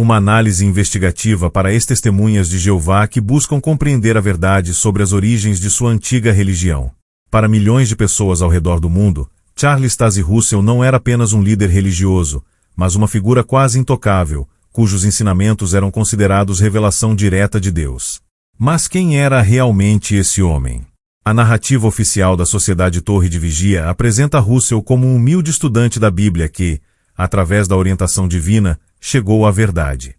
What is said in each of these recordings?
Uma análise investigativa para ex-testemunhas de Jeová que buscam compreender a verdade sobre as origens de sua antiga religião. Para milhões de pessoas ao redor do mundo, Charles Taze Russell não era apenas um líder religioso, mas uma figura quase intocável, cujos ensinamentos eram considerados revelação direta de Deus. Mas quem era realmente esse homem? A narrativa oficial da Sociedade Torre de Vigia apresenta Russell como um humilde estudante da Bíblia que, através da orientação divina, chegou à verdade.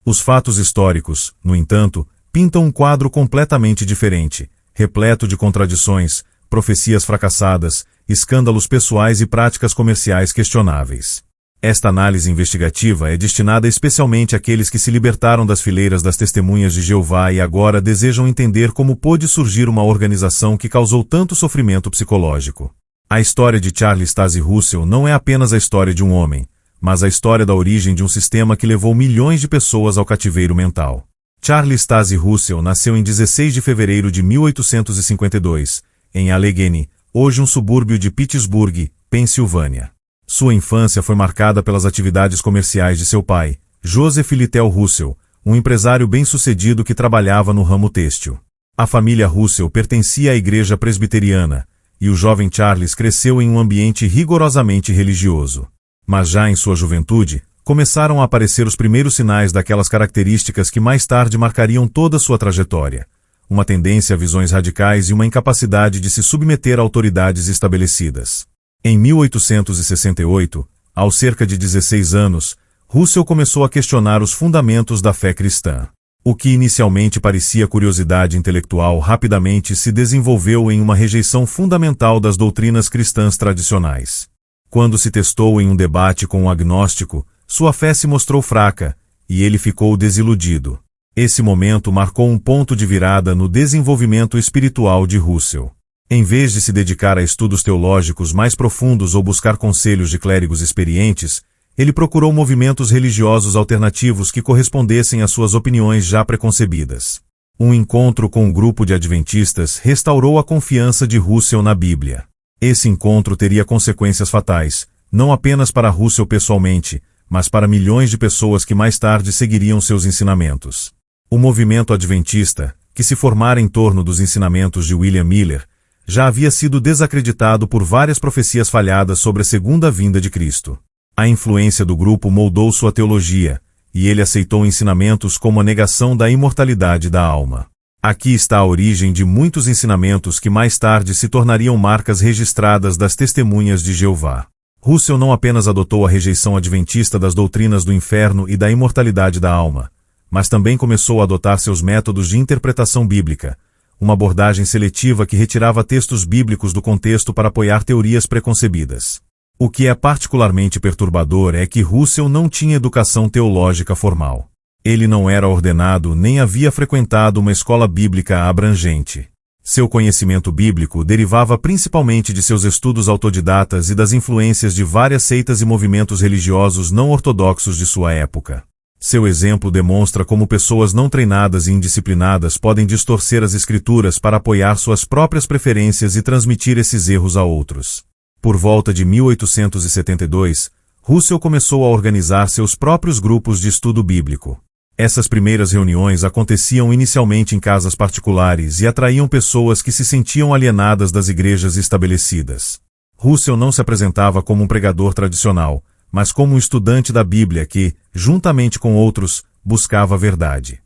Os fatos históricos, no entanto, pintam um quadro completamente diferente, repleto de contradições, profecias fracassadas, escândalos pessoais e práticas comerciais questionáveis. Esta análise investigativa é destinada especialmente àqueles que se libertaram das fileiras das Testemunhas de Jeová e agora desejam entender como pôde surgir uma organização que causou tanto sofrimento psicológico. A história de Charles Taze Russell não é apenas a história de um homem, mas a história da origem de um sistema que levou milhões de pessoas ao cativeiro mental. Charles Taze Russell nasceu em 16 de fevereiro de 1852, em Allegheny, hoje um subúrbio de Pittsburgh, Pensilvânia. Sua infância foi marcada pelas atividades comerciais de seu pai, Joseph Littell Russell, um empresário bem-sucedido que trabalhava no ramo têxtil. A família Russell pertencia à igreja presbiteriana, e o jovem Charles cresceu em um ambiente rigorosamente religioso. Mas já em sua juventude, começaram a aparecer os primeiros sinais daquelas características que mais tarde marcariam toda sua trajetória. Uma tendência a visões radicais e uma incapacidade de se submeter a autoridades estabelecidas. Em 1868, aos cerca de 16 anos, Russell começou a questionar os fundamentos da fé cristã. O que inicialmente parecia curiosidade intelectual rapidamente se desenvolveu em uma rejeição fundamental das doutrinas cristãs tradicionais. Quando se testou em um debate com um agnóstico, sua fé se mostrou fraca, e ele ficou desiludido. Esse momento marcou um ponto de virada no desenvolvimento espiritual de Russell. Em vez de se dedicar a estudos teológicos mais profundos ou buscar conselhos de clérigos experientes, ele procurou movimentos religiosos alternativos que correspondessem às suas opiniões já preconcebidas. Um encontro com um grupo de adventistas restaurou a confiança de Russell na Bíblia. Esse encontro teria consequências fatais, não apenas para Russell pessoalmente, mas para milhões de pessoas que mais tarde seguiriam seus ensinamentos. O movimento adventista, que se formara em torno dos ensinamentos de William Miller, já havia sido desacreditado por várias profecias falhadas sobre a segunda vinda de Cristo. A influência do grupo moldou sua teologia, e ele aceitou ensinamentos como a negação da imortalidade da alma. Aqui está a origem de muitos ensinamentos que mais tarde se tornariam marcas registradas das Testemunhas de Jeová. Russell não apenas adotou a rejeição adventista das doutrinas do inferno e da imortalidade da alma, mas também começou a adotar seus métodos de interpretação bíblica, uma abordagem seletiva que retirava textos bíblicos do contexto para apoiar teorias preconcebidas. O que é particularmente perturbador é que Russell não tinha educação teológica formal. Ele não era ordenado nem havia frequentado uma escola bíblica abrangente. Seu conhecimento bíblico derivava principalmente de seus estudos autodidatas e das influências de várias seitas e movimentos religiosos não ortodoxos de sua época. Seu exemplo demonstra como pessoas não treinadas e indisciplinadas podem distorcer as escrituras para apoiar suas próprias preferências e transmitir esses erros a outros. Por volta de 1872, Russell começou a organizar seus próprios grupos de estudo bíblico. Essas primeiras reuniões aconteciam inicialmente em casas particulares e atraíam pessoas que se sentiam alienadas das igrejas estabelecidas. Russell não se apresentava como um pregador tradicional, mas como um estudante da Bíblia que, juntamente com outros, buscava a verdade.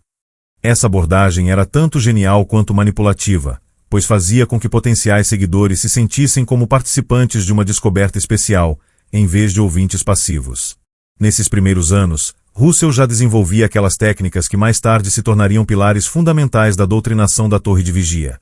Essa abordagem era tanto genial quanto manipulativa, pois fazia com que potenciais seguidores se sentissem como participantes de uma descoberta especial, em vez de ouvintes passivos. Nesses primeiros anos, Russell já desenvolvia aquelas técnicas que mais tarde se tornariam pilares fundamentais da doutrinação da Torre de Vigia.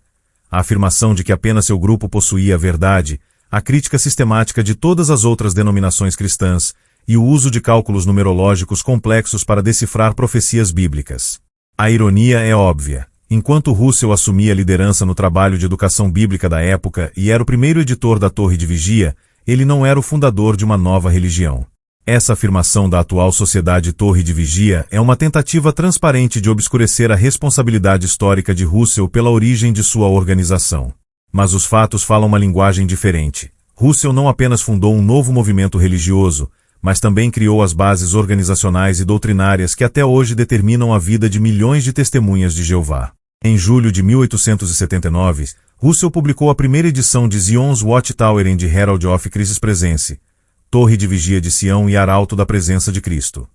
A afirmação de que apenas seu grupo possuía a verdade, a crítica sistemática de todas as outras denominações cristãs e o uso de cálculos numerológicos complexos para decifrar profecias bíblicas. A ironia é óbvia. Enquanto Russell assumia a liderança no trabalho de educação bíblica da época e era o primeiro editor da Torre de Vigia, ele não era o fundador de uma nova religião. Essa afirmação da atual sociedade Torre de Vigia é uma tentativa transparente de obscurecer a responsabilidade histórica de Russell pela origem de sua organização. Mas os fatos falam uma linguagem diferente. Russell não apenas fundou um novo movimento religioso, mas também criou as bases organizacionais e doutrinárias que até hoje determinam a vida de milhões de testemunhas de Jeová. Em julho de 1879, Russell publicou a primeira edição de Zion's Watchtower and the Herald of Christ's Presence, Torre de Vigia de Sião e Arauto da Presença de Cristo.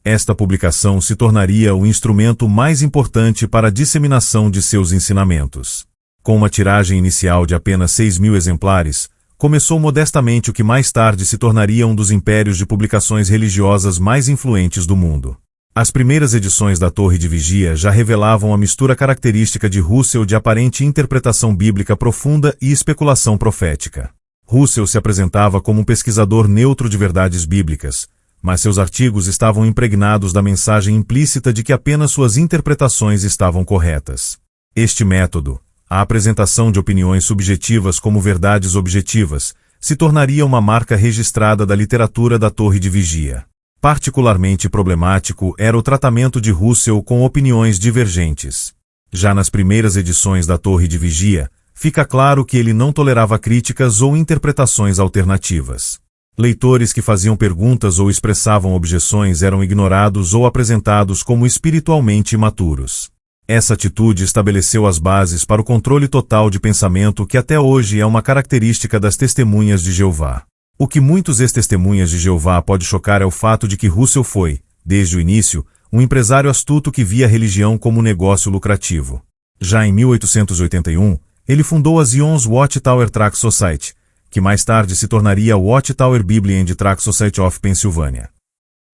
Esta publicação se tornaria o instrumento mais importante para a disseminação de seus ensinamentos. Com uma tiragem inicial de apenas 6.000 exemplares, começou modestamente o que mais tarde se tornaria um dos impérios de publicações religiosas mais influentes do mundo. As primeiras edições da Torre de Vigia já revelavam a mistura característica de Russell de aparente interpretação bíblica profunda e especulação profética. Russell se apresentava como um pesquisador neutro de verdades bíblicas, mas seus artigos estavam impregnados da mensagem implícita de que apenas suas interpretações estavam corretas. Este método, a apresentação de opiniões subjetivas como verdades objetivas, se tornaria uma marca registrada da literatura da Torre de Vigia. Particularmente problemático era o tratamento de Russell com opiniões divergentes. Já nas primeiras edições da Torre de Vigia, fica claro que ele não tolerava críticas ou interpretações alternativas. Leitores que faziam perguntas ou expressavam objeções eram ignorados ou apresentados como espiritualmente imaturos. Essa atitude estabeleceu as bases para o controle total de pensamento que até hoje é uma característica das testemunhas de Jeová. O que muitos ex-testemunhas de Jeová pode chocar é o fato de que Russell foi, desde o início, um empresário astuto que via a religião como um negócio lucrativo. Já em 1881, ele fundou a Zion's Watchtower Tract Society, que mais tarde se tornaria a Watchtower Bible and Tract Society of Pennsylvania.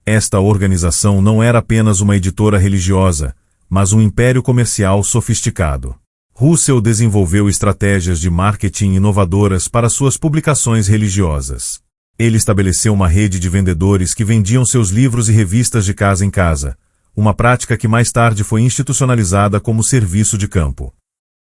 Esta organização não era apenas uma editora religiosa, mas um império comercial sofisticado. Russell desenvolveu estratégias de marketing inovadoras para suas publicações religiosas. Ele estabeleceu uma rede de vendedores que vendiam seus livros e revistas de casa em casa, uma prática que mais tarde foi institucionalizada como serviço de campo.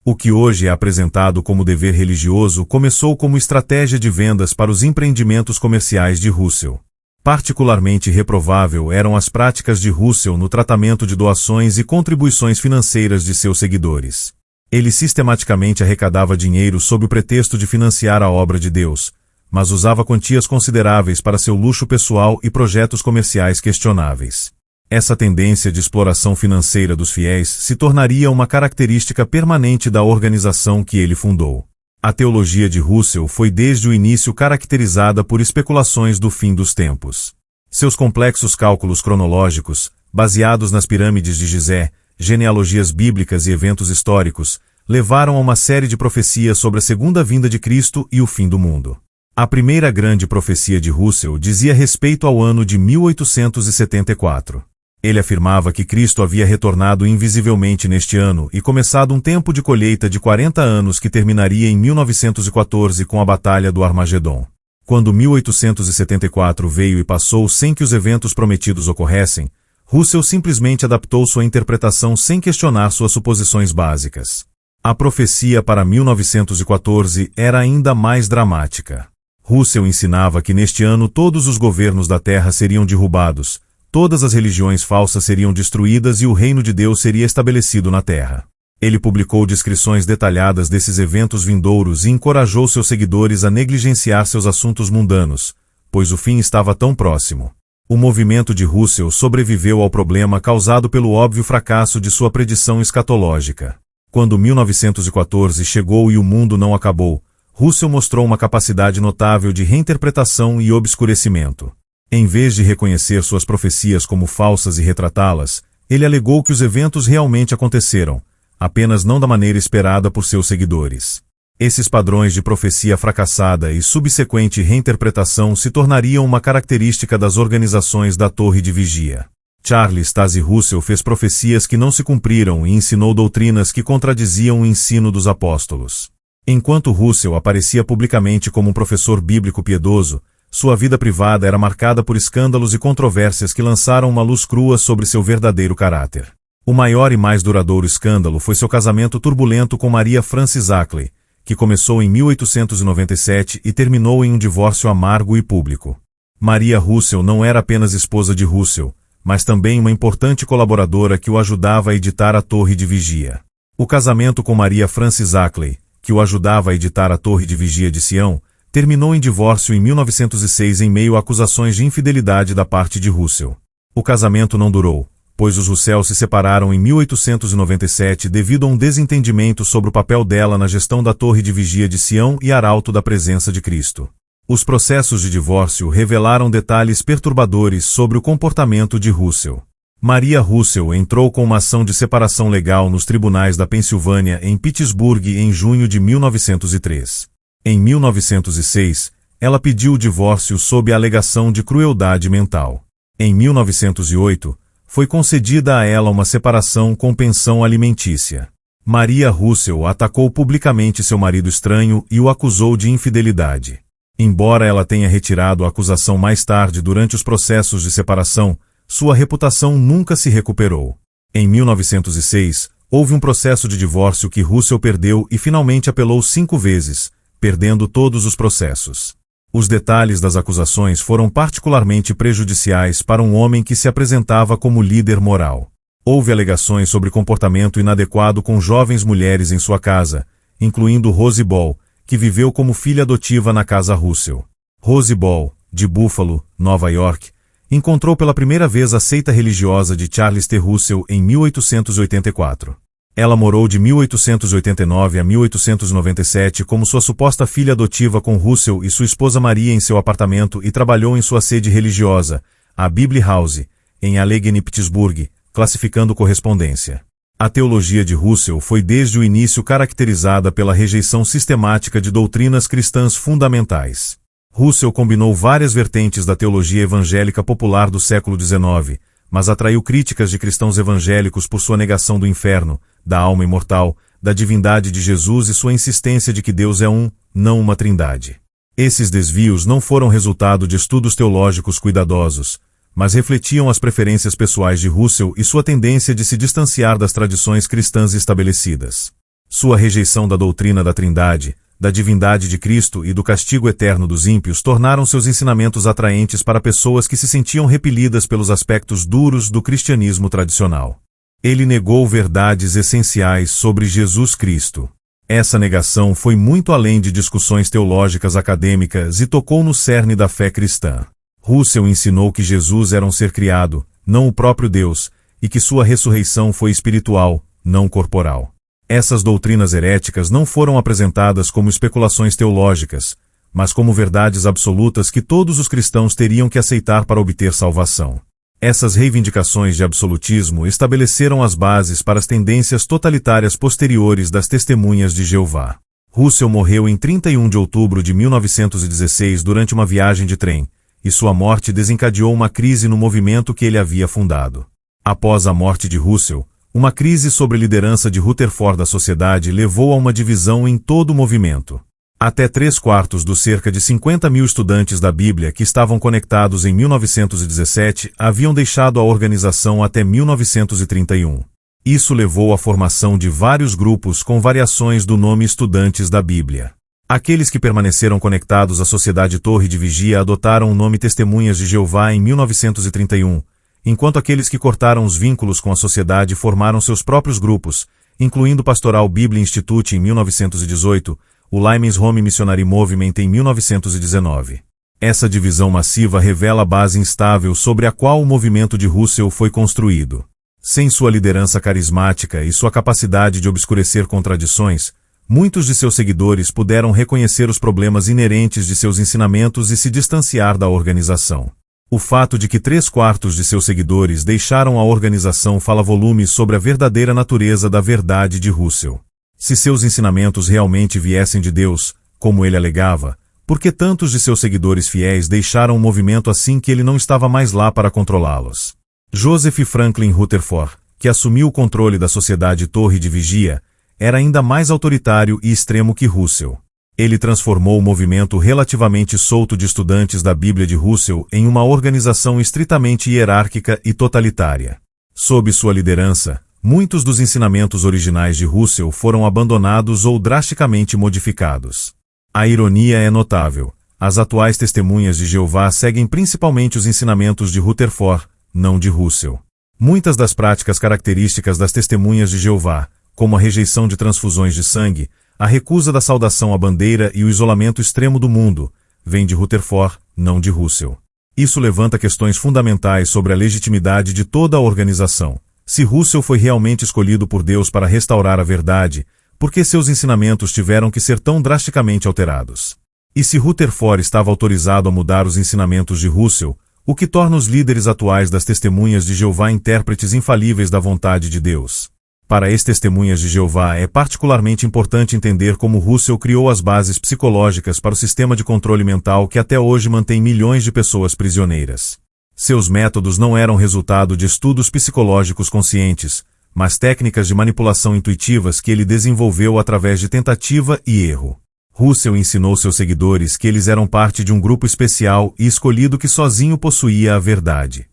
O que hoje é apresentado como dever religioso começou como estratégia de vendas para os empreendimentos comerciais de Russell. Particularmente reprovável eram as práticas de Russell no tratamento de doações e contribuições financeiras de seus seguidores. Ele sistematicamente arrecadava dinheiro sob o pretexto de financiar a obra de Deus, mas usava quantias consideráveis para seu luxo pessoal e projetos comerciais questionáveis. Essa tendência de exploração financeira dos fiéis se tornaria uma característica permanente da organização que ele fundou. A teologia de Russell foi desde o início caracterizada por especulações do fim dos tempos. Seus complexos cálculos cronológicos, baseados nas pirâmides de Gizé, genealogias bíblicas e eventos históricos, levaram a uma série de profecias sobre a segunda vinda de Cristo e o fim do mundo. A primeira grande profecia de Russell dizia respeito ao ano de 1874. Ele afirmava que Cristo havia retornado invisivelmente neste ano e começado um tempo de colheita de 40 anos que terminaria em 1914 com a Batalha do Armagedon. Quando 1874 veio e passou sem que os eventos prometidos ocorressem, Russell simplesmente adaptou sua interpretação sem questionar suas suposições básicas. A profecia para 1914 era ainda mais dramática. Russell ensinava que neste ano todos os governos da Terra seriam derrubados, todas as religiões falsas seriam destruídas e o reino de Deus seria estabelecido na Terra. Ele publicou descrições detalhadas desses eventos vindouros e encorajou seus seguidores a negligenciar seus assuntos mundanos, pois o fim estava tão próximo. O movimento de Russell sobreviveu ao problema causado pelo óbvio fracasso de sua predição escatológica. Quando 1914 chegou e o mundo não acabou, Russell mostrou uma capacidade notável de reinterpretação e obscurecimento. Em vez de reconhecer suas profecias como falsas e retratá-las, ele alegou que os eventos realmente aconteceram, apenas não da maneira esperada por seus seguidores. Esses padrões de profecia fracassada e subsequente reinterpretação se tornariam uma característica das organizações da Torre de Vigia. Charles Taze Russell fez profecias que não se cumpriram e ensinou doutrinas que contradiziam o ensino dos apóstolos. Enquanto Russell aparecia publicamente como um professor bíblico piedoso, sua vida privada era marcada por escândalos e controvérsias que lançaram uma luz crua sobre seu verdadeiro caráter. O maior e mais duradouro escândalo foi seu casamento turbulento com Maria Frances Ackley, que começou em 1897 e terminou em um divórcio amargo e público. Maria Russell não era apenas esposa de Russell, mas também uma importante colaboradora que o ajudava a editar a Torre de Vigia. O casamento com Maria Frances Ackley, que o ajudava a editar a Torre de Vigia de Sião, terminou em divórcio em 1906 em meio a acusações de infidelidade da parte de Russell. O casamento não durou, pois os Russell se separaram em 1897 devido a um desentendimento sobre o papel dela na gestão da Torre de Vigia de Sião e Arauto da Presença de Cristo. Os processos de divórcio revelaram detalhes perturbadores sobre o comportamento de Russell. Maria Russell entrou com uma ação de separação legal nos tribunais da Pensilvânia em Pittsburgh em junho de 1903. Em 1906, ela pediu o divórcio sob a alegação de crueldade mental. Em 1908, foi concedida a ela uma separação com pensão alimentícia. Maria Russell atacou publicamente seu marido estranho e o acusou de infidelidade. Embora ela tenha retirado a acusação mais tarde durante os processos de separação, sua reputação nunca se recuperou. Em 1906, houve um processo de divórcio que Russell perdeu e finalmente apelou 5 vezes, perdendo todos os processos. Os detalhes das acusações foram particularmente prejudiciais para um homem que se apresentava como líder moral. Houve alegações sobre comportamento inadequado com jovens mulheres em sua casa, incluindo Rosie Ball, que viveu como filha adotiva na casa Russell. Rosie Ball, de Buffalo, Nova York, encontrou pela primeira vez a seita religiosa de Charles T. Russell em 1884. Ela morou de 1889 a 1897 como sua suposta filha adotiva com Russell e sua esposa Maria em seu apartamento e trabalhou em sua sede religiosa, a Bible House, em Allegheny, Pittsburgh, classificando correspondência. A teologia de Russell foi desde o início caracterizada pela rejeição sistemática de doutrinas cristãs fundamentais. Russell combinou várias vertentes da teologia evangélica popular do século XIX, mas atraiu críticas de cristãos evangélicos por sua negação do inferno, da alma imortal, da divindade de Jesus e sua insistência de que Deus é um, não uma trindade. Esses desvios não foram resultado de estudos teológicos cuidadosos, mas refletiam as preferências pessoais de Russell e sua tendência de se distanciar das tradições cristãs estabelecidas. Sua rejeição da doutrina da Trindade, da divindade de Cristo e do castigo eterno dos ímpios tornaram seus ensinamentos atraentes para pessoas que se sentiam repelidas pelos aspectos duros do cristianismo tradicional. Ele negou verdades essenciais sobre Jesus Cristo. Essa negação foi muito além de discussões teológicas acadêmicas e tocou no cerne da fé cristã. Russell ensinou que Jesus era um ser criado, não o próprio Deus, e que sua ressurreição foi espiritual, não corporal. Essas doutrinas heréticas não foram apresentadas como especulações teológicas, mas como verdades absolutas que todos os cristãos teriam que aceitar para obter salvação. Essas reivindicações de absolutismo estabeleceram as bases para as tendências totalitárias posteriores das Testemunhas de Jeová. Russell morreu em 31 de outubro de 1916 durante uma viagem de trem, e sua morte desencadeou uma crise no movimento que ele havia fundado. Após a morte de Russell, uma crise sobre a liderança de Rutherford da sociedade levou a uma divisão em todo o movimento. Até 3/4 dos cerca de 50 mil estudantes da Bíblia que estavam conectados em 1917 haviam deixado a organização até 1931. Isso levou à formação de vários grupos com variações do nome Estudantes da Bíblia. Aqueles que permaneceram conectados à Sociedade Torre de Vigia adotaram o nome Testemunhas de Jeová em 1931, enquanto aqueles que cortaram os vínculos com a sociedade formaram seus próprios grupos, incluindo o Pastoral Bible Institute em 1918, o Lyman's Home Missionary Movement em 1919. Essa divisão massiva revela a base instável sobre a qual o movimento de Russell foi construído. Sem sua liderança carismática e sua capacidade de obscurecer contradições, muitos de seus seguidores puderam reconhecer os problemas inerentes de seus ensinamentos e se distanciar da organização. O fato de que 3/4 de seus seguidores deixaram a organização fala volumes sobre a verdadeira natureza da verdade de Russell. Se seus ensinamentos realmente viessem de Deus, como ele alegava, por que tantos de seus seguidores fiéis deixaram o movimento assim que ele não estava mais lá para controlá-los? Joseph Franklin Rutherford, que assumiu o controle da Sociedade Torre de Vigia, era ainda mais autoritário e extremo que Russell. Ele transformou o movimento relativamente solto de estudantes da Bíblia de Russell em uma organização estritamente hierárquica e totalitária. Sob sua liderança, muitos dos ensinamentos originais de Russell foram abandonados ou drasticamente modificados. A ironia é notável. As atuais Testemunhas de Jeová seguem principalmente os ensinamentos de Rutherford, não de Russell. Muitas das práticas características das Testemunhas de Jeová, como a rejeição de transfusões de sangue, a recusa da saudação à bandeira e o isolamento extremo do mundo, vem de Rutherford, não de Russell. Isso levanta questões fundamentais sobre a legitimidade de toda a organização. Se Russell foi realmente escolhido por Deus para restaurar a verdade, por que seus ensinamentos tiveram que ser tão drasticamente alterados? E se Rutherford estava autorizado a mudar os ensinamentos de Russell, o que torna os líderes atuais das Testemunhas de Jeová intérpretes infalíveis da vontade de Deus? Para as Testemunhas de Jeová é particularmente importante entender como Russell criou as bases psicológicas para o sistema de controle mental que até hoje mantém milhões de pessoas prisioneiras. Seus métodos não eram resultado de estudos psicológicos conscientes, mas técnicas de manipulação intuitivas que ele desenvolveu através de tentativa e erro. Russell ensinou seus seguidores que eles eram parte de um grupo especial e escolhido que sozinho possuía a verdade.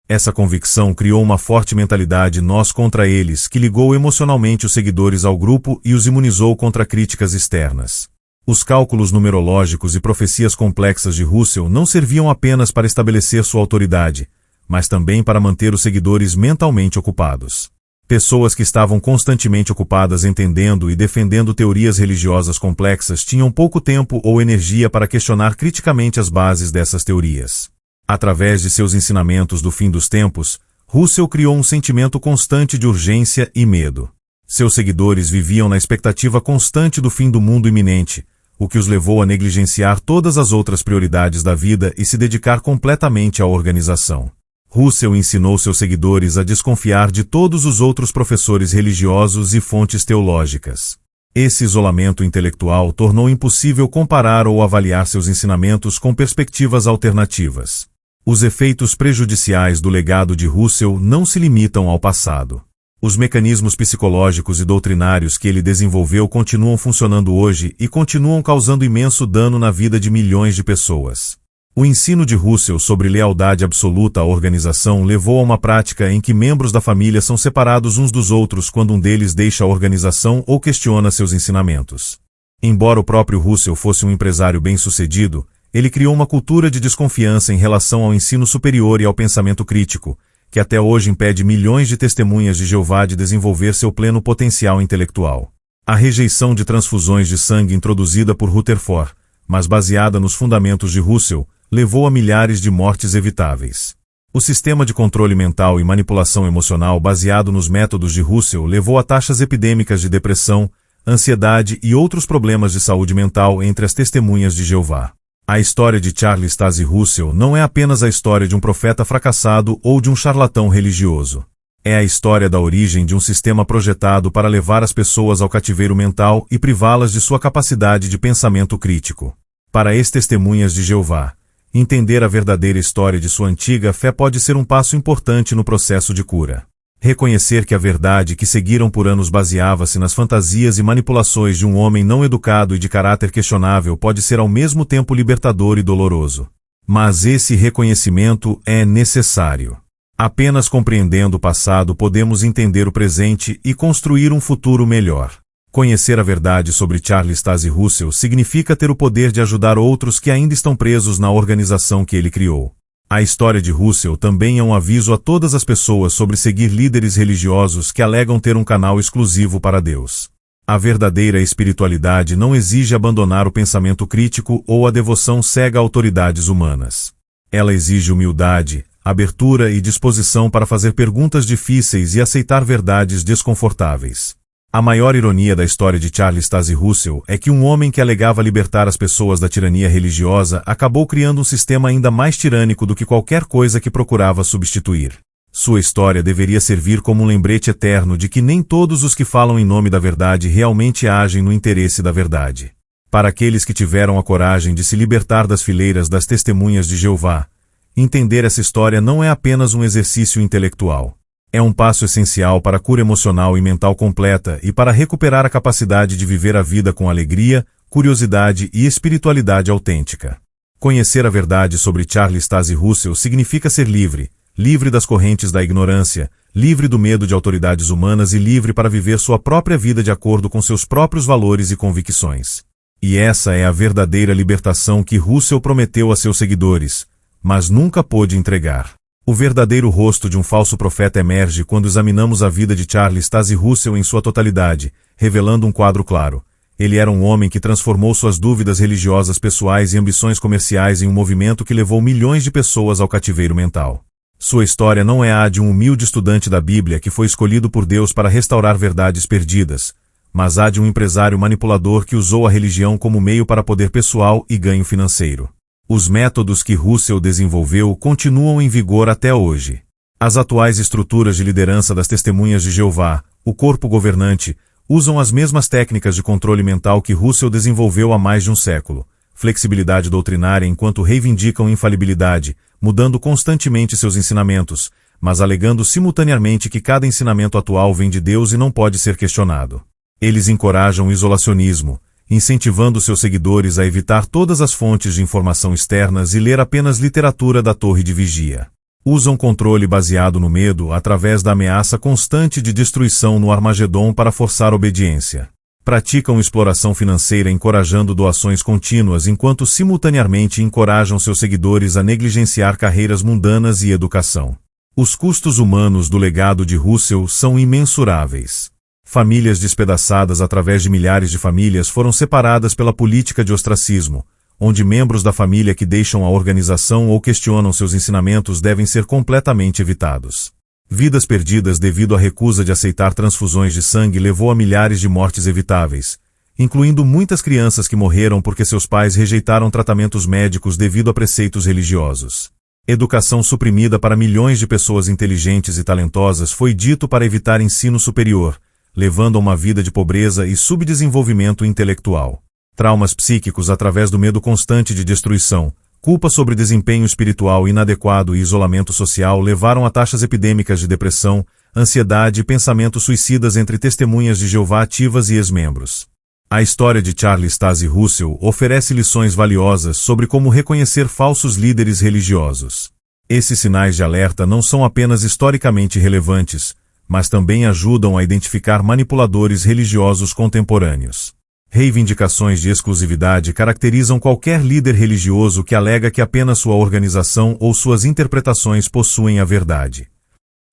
Essa convicção criou uma forte mentalidade nós contra eles que ligou emocionalmente os seguidores ao grupo e os imunizou contra críticas externas. Os cálculos numerológicos e profecias complexas de Russell não serviam apenas para estabelecer sua autoridade, mas também para manter os seguidores mentalmente ocupados. Pessoas que estavam constantemente ocupadas entendendo e defendendo teorias religiosas complexas tinham pouco tempo ou energia para questionar criticamente as bases dessas teorias. Através de seus ensinamentos do fim dos tempos, Russell criou um sentimento constante de urgência e medo. Seus seguidores viviam na expectativa constante do fim do mundo iminente, o que os levou a negligenciar todas as outras prioridades da vida e se dedicar completamente à organização. Russell ensinou seus seguidores a desconfiar de todos os outros professores religiosos e fontes teológicas. Esse isolamento intelectual tornou impossível comparar ou avaliar seus ensinamentos com perspectivas alternativas. Os efeitos prejudiciais do legado de Russell não se limitam ao passado. Os mecanismos psicológicos e doutrinários que ele desenvolveu continuam funcionando hoje e continuam causando imenso dano na vida de milhões de pessoas. O ensino de Russell sobre lealdade absoluta à organização levou a uma prática em que membros da família são separados uns dos outros quando um deles deixa a organização ou questiona seus ensinamentos. Embora o próprio Russell fosse um empresário bem-sucedido, ele criou uma cultura de desconfiança em relação ao ensino superior e ao pensamento crítico, que até hoje impede milhões de testemunhas de Jeová de desenvolver seu pleno potencial intelectual. A rejeição de transfusões de sangue introduzida por Rutherford, mas baseada nos fundamentos de Russell, levou a milhares de mortes evitáveis. O sistema de controle mental e manipulação emocional baseado nos métodos de Russell levou a taxas epidêmicas de depressão, ansiedade e outros problemas de saúde mental entre as testemunhas de Jeová. A história de Charles Taze Russell não é apenas a história de um profeta fracassado ou de um charlatão religioso. É a história da origem de um sistema projetado para levar as pessoas ao cativeiro mental e privá-las de sua capacidade de pensamento crítico. Para as testemunhas de Jeová, entender a verdadeira história de sua antiga fé pode ser um passo importante no processo de cura. Reconhecer que a verdade que seguiram por anos baseava-se nas fantasias e manipulações de um homem não educado e de caráter questionável pode ser ao mesmo tempo libertador e doloroso. Mas esse reconhecimento é necessário. Apenas compreendendo o passado podemos entender o presente e construir um futuro melhor. Conhecer a verdade sobre Charles Taze Russell significa ter o poder de ajudar outros que ainda estão presos na organização que ele criou. A história de Russell também é um aviso a todas as pessoas sobre seguir líderes religiosos que alegam ter um canal exclusivo para Deus. A verdadeira espiritualidade não exige abandonar o pensamento crítico ou a devoção cega a autoridades humanas. Ela exige humildade, abertura e disposição para fazer perguntas difíceis e aceitar verdades desconfortáveis. A maior ironia da história de Charles Taze Russell é que um homem que alegava libertar as pessoas da tirania religiosa acabou criando um sistema ainda mais tirânico do que qualquer coisa que procurava substituir. Sua história deveria servir como um lembrete eterno de que nem todos os que falam em nome da verdade realmente agem no interesse da verdade. Para aqueles que tiveram a coragem de se libertar das fileiras das testemunhas de Jeová, entender essa história não é apenas um exercício intelectual. É um passo essencial para a cura emocional e mental completa e para recuperar a capacidade de viver a vida com alegria, curiosidade e espiritualidade autêntica. Conhecer a verdade sobre Charles Taze Russell significa ser livre, livre das correntes da ignorância, livre do medo de autoridades humanas e livre para viver sua própria vida de acordo com seus próprios valores e convicções. E essa é a verdadeira libertação que Russell prometeu a seus seguidores, mas nunca pôde entregar. O verdadeiro rosto de um falso profeta emerge quando examinamos a vida de Charles Taze Russell em sua totalidade, revelando um quadro claro. Ele era um homem que transformou suas dúvidas religiosas pessoais e ambições comerciais em um movimento que levou milhões de pessoas ao cativeiro mental. Sua história não é a de um humilde estudante da Bíblia que foi escolhido por Deus para restaurar verdades perdidas, mas a de um empresário manipulador que usou a religião como meio para poder pessoal e ganho financeiro. Os métodos que Russell desenvolveu continuam em vigor até hoje. As atuais estruturas de liderança das Testemunhas de Jeová, o corpo governante, usam as mesmas técnicas de controle mental que Russell desenvolveu há mais de um século. Flexibilidade doutrinária enquanto reivindicam infalibilidade, mudando constantemente seus ensinamentos, mas alegando simultaneamente que cada ensinamento atual vem de Deus e não pode ser questionado. Eles encorajam o isolacionismo, incentivando seus seguidores a evitar todas as fontes de informação externas e ler apenas literatura da torre de vigia. Usam controle baseado no medo através da ameaça constante de destruição no Armagedon para forçar obediência. Praticam exploração financeira encorajando doações contínuas enquanto simultaneamente encorajam seus seguidores a negligenciar carreiras mundanas e educação. Os custos humanos do legado de Russell são imensuráveis. Famílias despedaçadas através de milhares de famílias foram separadas pela política de ostracismo, onde membros da família que deixam a organização ou questionam seus ensinamentos devem ser completamente evitados. Vidas perdidas devido à recusa de aceitar transfusões de sangue levou a milhares de mortes evitáveis, incluindo muitas crianças que morreram porque seus pais rejeitaram tratamentos médicos devido a preceitos religiosos. Educação suprimida para milhões de pessoas inteligentes e talentosas foi dito para evitar ensino superior, levando a uma vida de pobreza e subdesenvolvimento intelectual. Traumas psíquicos através do medo constante de destruição, culpa sobre desempenho espiritual inadequado e isolamento social levaram a taxas epidêmicas de depressão, ansiedade e pensamentos suicidas entre testemunhas de Jeová ativas e ex-membros. A história de Charles Taze Russell oferece lições valiosas sobre como reconhecer falsos líderes religiosos. Esses sinais de alerta não são apenas historicamente relevantes, mas também ajudam a identificar manipuladores religiosos contemporâneos. Reivindicações de exclusividade caracterizam qualquer líder religioso que alega que apenas sua organização ou suas interpretações possuem a verdade.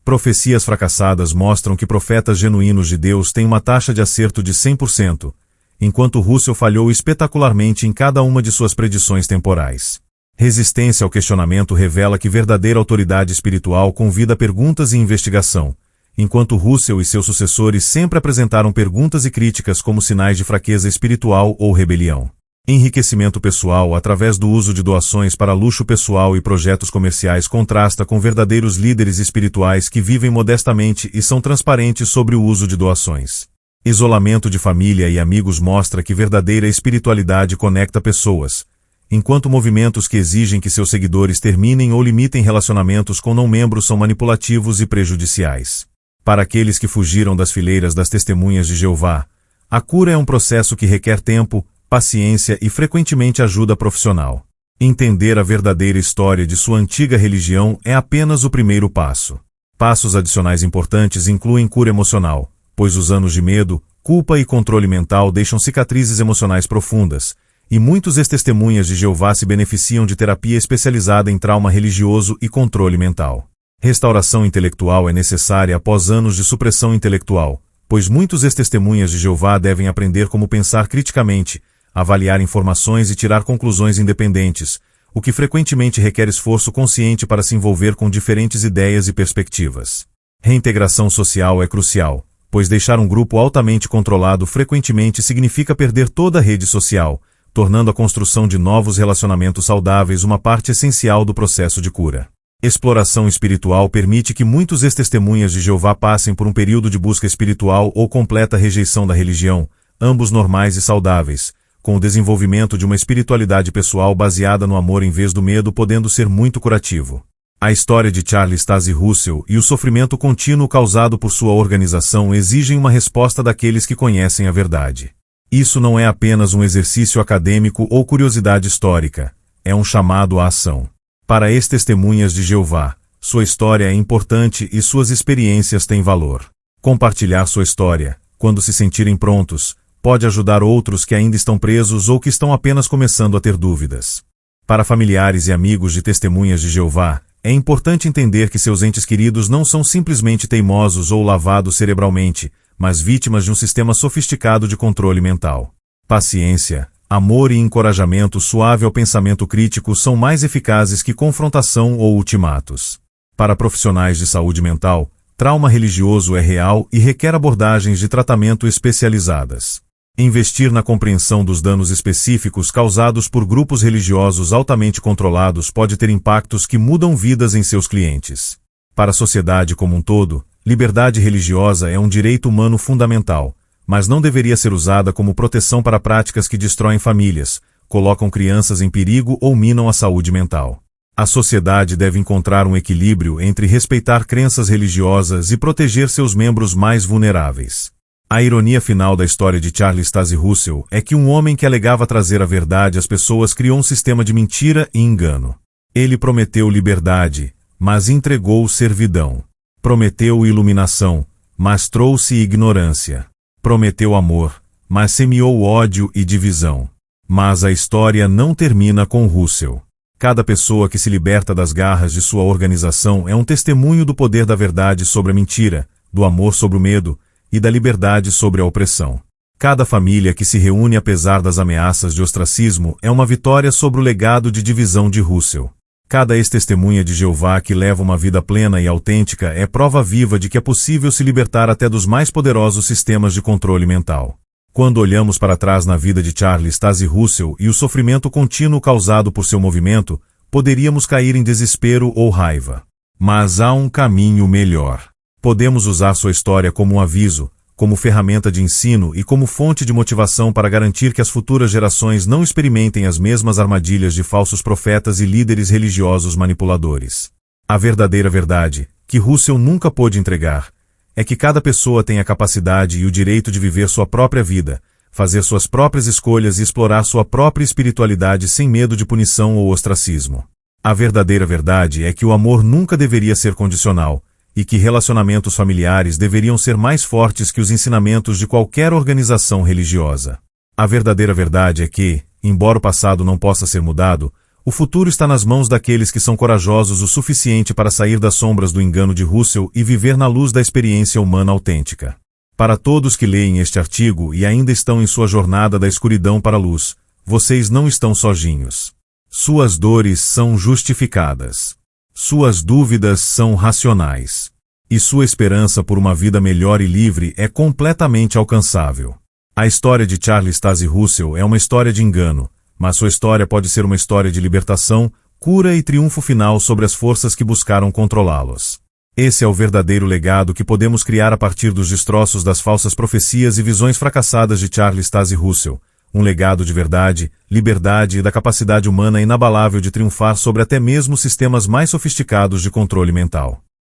Profecias fracassadas mostram que profetas genuínos de Deus têm uma taxa de acerto de 100%, enquanto Russell falhou espetacularmente em cada uma de suas predições temporais. Resistência ao questionamento revela que verdadeira autoridade espiritual convida perguntas e investigação, enquanto Russell e seus sucessores sempre apresentaram perguntas e críticas como sinais de fraqueza espiritual ou rebelião. Enriquecimento pessoal através do uso de doações para luxo pessoal e projetos comerciais contrasta com verdadeiros líderes espirituais que vivem modestamente e são transparentes sobre o uso de doações. Isolamento de família e amigos mostra que verdadeira espiritualidade conecta pessoas, enquanto movimentos que exigem que seus seguidores terminem ou limitem relacionamentos com não-membros são manipulativos e prejudiciais. Para aqueles que fugiram das fileiras das Testemunhas de Jeová, a cura é um processo que requer tempo, paciência e frequentemente ajuda profissional. Entender a verdadeira história de sua antiga religião é apenas o primeiro passo. Passos adicionais importantes incluem cura emocional, pois os anos de medo, culpa e controle mental deixam cicatrizes emocionais profundas, e muitos ex-testemunhas de Jeová se beneficiam de terapia especializada em trauma religioso e controle mental. Restauração intelectual é necessária após anos de supressão intelectual, pois muitos ex-testemunhas de Jeová devem aprender como pensar criticamente, avaliar informações e tirar conclusões independentes, o que frequentemente requer esforço consciente para se envolver com diferentes ideias e perspectivas. Reintegração social é crucial, pois deixar um grupo altamente controlado frequentemente significa perder toda a rede social, tornando a construção de novos relacionamentos saudáveis uma parte essencial do processo de cura. Exploração espiritual permite que muitos ex-testemunhas de Jeová passem por um período de busca espiritual ou completa rejeição da religião, ambos normais e saudáveis, com o desenvolvimento de uma espiritualidade pessoal baseada no amor em vez do medo podendo ser muito curativo. A história de Charles Taze Russell e o sofrimento contínuo causado por sua organização exigem uma resposta daqueles que conhecem a verdade. Isso não é apenas um exercício acadêmico ou curiosidade histórica, é um chamado à ação. Para ex-testemunhas de Jeová, sua história é importante e suas experiências têm valor. Compartilhar sua história, quando se sentirem prontos, pode ajudar outros que ainda estão presos ou que estão apenas começando a ter dúvidas. Para familiares e amigos de testemunhas de Jeová, é importante entender que seus entes queridos não são simplesmente teimosos ou lavados cerebralmente, mas vítimas de um sistema sofisticado de controle mental. Paciência, amor e encorajamento suave ao pensamento crítico são mais eficazes que confrontação ou ultimatos. Para profissionais de saúde mental, trauma religioso é real e requer abordagens de tratamento especializadas. Investir na compreensão dos danos específicos causados por grupos religiosos altamente controlados pode ter impactos que mudam vidas em seus clientes. Para a sociedade como um todo, liberdade religiosa é um direito humano fundamental, mas não deveria ser usada como proteção para práticas que destroem famílias, colocam crianças em perigo ou minam a saúde mental. A sociedade deve encontrar um equilíbrio entre respeitar crenças religiosas e proteger seus membros mais vulneráveis. A ironia final da história de Charles Taze Russell é que um homem que alegava trazer a verdade às pessoas criou um sistema de mentira e engano. Ele prometeu liberdade, mas entregou servidão. Prometeu iluminação, mas trouxe ignorância. Prometeu amor, mas semeou ódio e divisão. Mas a história não termina com Russell. Cada pessoa que se liberta das garras de sua organização é um testemunho do poder da verdade sobre a mentira, do amor sobre o medo e da liberdade sobre a opressão. Cada família que se reúne apesar das ameaças de ostracismo é uma vitória sobre o legado de divisão de Russell. Cada ex-testemunha de Jeová que leva uma vida plena e autêntica é prova viva de que é possível se libertar até dos mais poderosos sistemas de controle mental. Quando olhamos para trás na vida de Charles Taze Russell e o sofrimento contínuo causado por seu movimento, poderíamos cair em desespero ou raiva. Mas há um caminho melhor. Podemos usar sua história como um aviso, como ferramenta de ensino e como fonte de motivação para garantir que as futuras gerações não experimentem as mesmas armadilhas de falsos profetas e líderes religiosos manipuladores. A verdadeira verdade, que Russell nunca pôde entregar, é que cada pessoa tem a capacidade e o direito de viver sua própria vida, fazer suas próprias escolhas e explorar sua própria espiritualidade sem medo de punição ou ostracismo. A verdadeira verdade é que o amor nunca deveria ser condicional, e que relacionamentos familiares deveriam ser mais fortes que os ensinamentos de qualquer organização religiosa. A verdadeira verdade é que, embora o passado não possa ser mudado, o futuro está nas mãos daqueles que são corajosos o suficiente para sair das sombras do engano de Russell e viver na luz da experiência humana autêntica. Para todos que leem este artigo e ainda estão em sua jornada da escuridão para a luz, vocês não estão sozinhos. Suas dores são justificadas. Suas dúvidas são racionais. E sua esperança por uma vida melhor e livre é completamente alcançável. A história de Charles Taze Russell é uma história de engano, mas sua história pode ser uma história de libertação, cura e triunfo final sobre as forças que buscaram controlá-los. Esse é o verdadeiro legado que podemos criar a partir dos destroços das falsas profecias e visões fracassadas de Charles Taze Russell, um legado de verdade, liberdade e da capacidade humana inabalável de triunfar sobre até mesmo sistemas mais sofisticados de controle mental.